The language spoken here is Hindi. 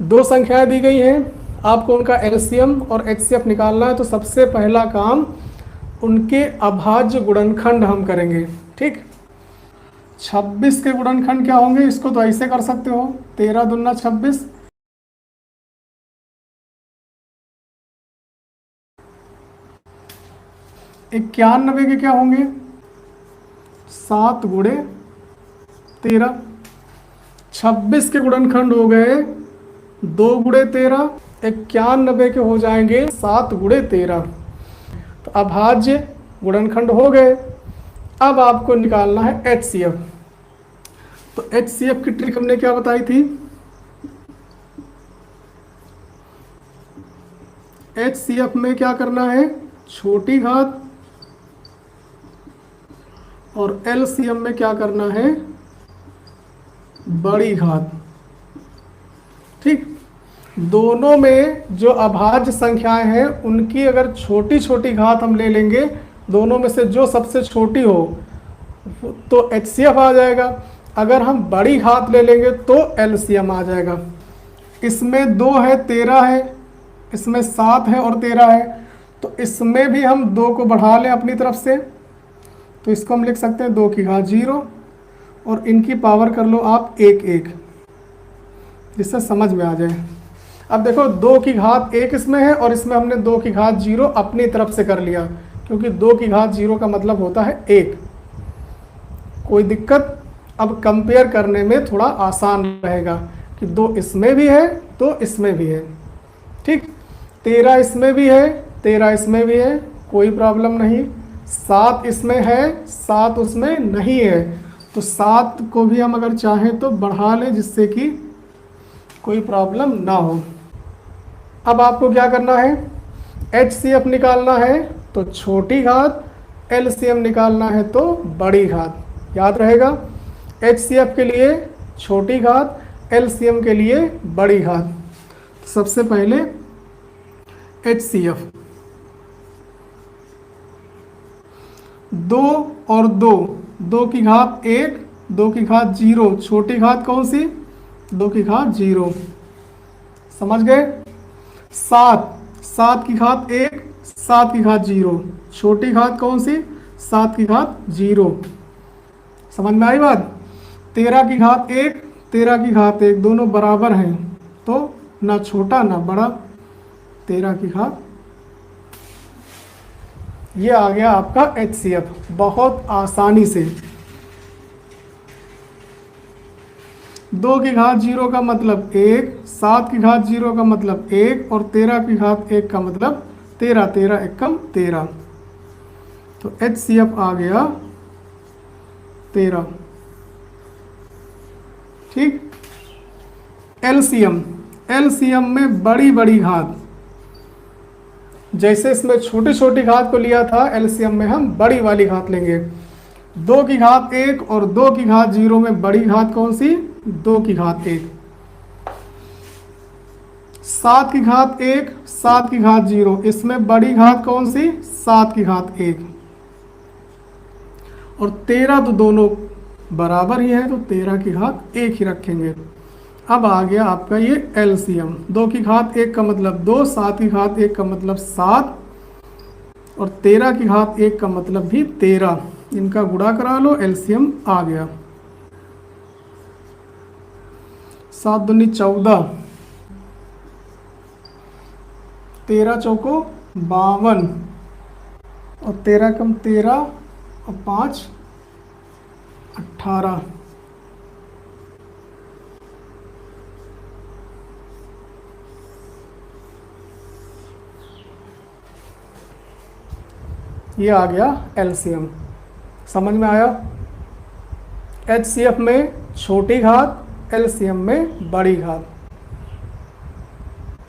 दो संख्याएं दी गई हैं, आपको उनका एलसीएम और एचसीएफ निकालना है। तो सबसे पहला काम उनके अभाज्य गुणनखंड हम करेंगे। ठीक, 26 के गुणनखंड क्या होंगे, इसको तो ऐसे कर सकते हो, 13 दूना 26, 91 के क्या होंगे, 7 गुणे 13। 26 के गुणनखंड हो गए 2 गुणे 13, 91 के हो जाएंगे 7 गुणे 13। तो अभाज्य गुणनखंड हो गए। अब आपको निकालना है एचसीएफ। तो एचसीएफ की ट्रिक हमने क्या बताई थी, एचसीएफ में क्या करना है, छोटी घात, और एलसीएम में क्या करना है, बड़ी घात। ठीक, दोनों में जो अभाज्य संख्याएं हैं उनकी अगर छोटी छोटी घात हम ले लेंगे, दोनों में से जो सबसे छोटी हो तो एचसीएफ आ जाएगा। अगर हम बड़ी घात ले लेंगे तो एलसीएम आ जाएगा। इसमें 2 है, 13 है, इसमें 7 है और 13 है, तो इसमें भी हम 2 को बढ़ा लें अपनी तरफ से, तो इसको हम लिख सकते हैं 2 की घात 0, और इनकी पावर कर लो आप 1 1, जिससे समझ में आ जाए। अब देखो 2 की घात 1 इसमें है और इसमें हमने 2 की घात 0 अपनी तरफ से कर लिया, क्योंकि 2 की घात 0 का मतलब होता है 1। कोई दिक्कत, अब कंपेयर करने में थोड़ा आसान रहेगा कि 2 इसमें भी है तो इसमें भी है। ठीक, 13 इसमें भी है, 13 इसमें भी है, कोई प्रॉब्लम नहीं। 7 इसमें है, 7 उसमें नहीं है, तो 7 को भी हम अगर चाहें तो बढ़ा लें, जिससे कि कोई प्रॉब्लम ना हो। अब आपको क्या करना है, एचसीएफ निकालना है तो छोटी घात, एलसीएम निकालना है तो बड़ी घात। याद रहेगा, एचसीएफ के लिए छोटी घात, एलसीएम के लिए बड़ी घात। सबसे पहले एचसीएफ, 2 और 2, 2 की घात 1, 2 की घात 0, छोटी घात कौन सी, 2 की घात 0, समझ गए। 7, 7 की घात 1, 7 की घात 0, छोटी घात कौन सी, 7 की घात 0, समझ में आई बात। 13 की घात 1, 13 की घात 1, दोनों बराबर हैं, तो ना छोटा ना बड़ा, 13 की घात। ये आ गया आपका एचसीएफ, बहुत आसानी से। 2 की घात 0 का मतलब 1, 7 की घात 0 का मतलब 1, और 13 की घात 1 का मतलब 13, 13 एकम 13, तो एचसीएफ आ गया 13। ठीक, एलसीएम, एलसीएम में बड़ी बड़ी घात, जैसे इसमें छोटी छोटी घात को लिया था, एलसीएम में हम बड़ी वाली घात लेंगे। 2 की घात 1 और 2 की घात 0 में बड़ी घात कौन सी, 2 की घात 1। 7 की घात 1, 7 की घात 0, इसमें बड़ी घात कौन सी, 7 की घात 1, और 13 तो दोनों बराबर ही है, तो 13 की घात 1 ही रखेंगे। अब आ गया आपका ये एलसीएम। 2 की घात 1 का मतलब 2, 7 की घात 1 का मतलब 7, और 13 की घात 1 का मतलब भी 13। इनका गुणा करा लो, एलसीएम आ गया। 7 दूनी 14, 13 चौको 52, और 13 कम 13 और 5 18। ये आ गया एलसीएम, समझ में आया। एचसीएफ में छोटी घात, एलसीएम में बड़ी घात।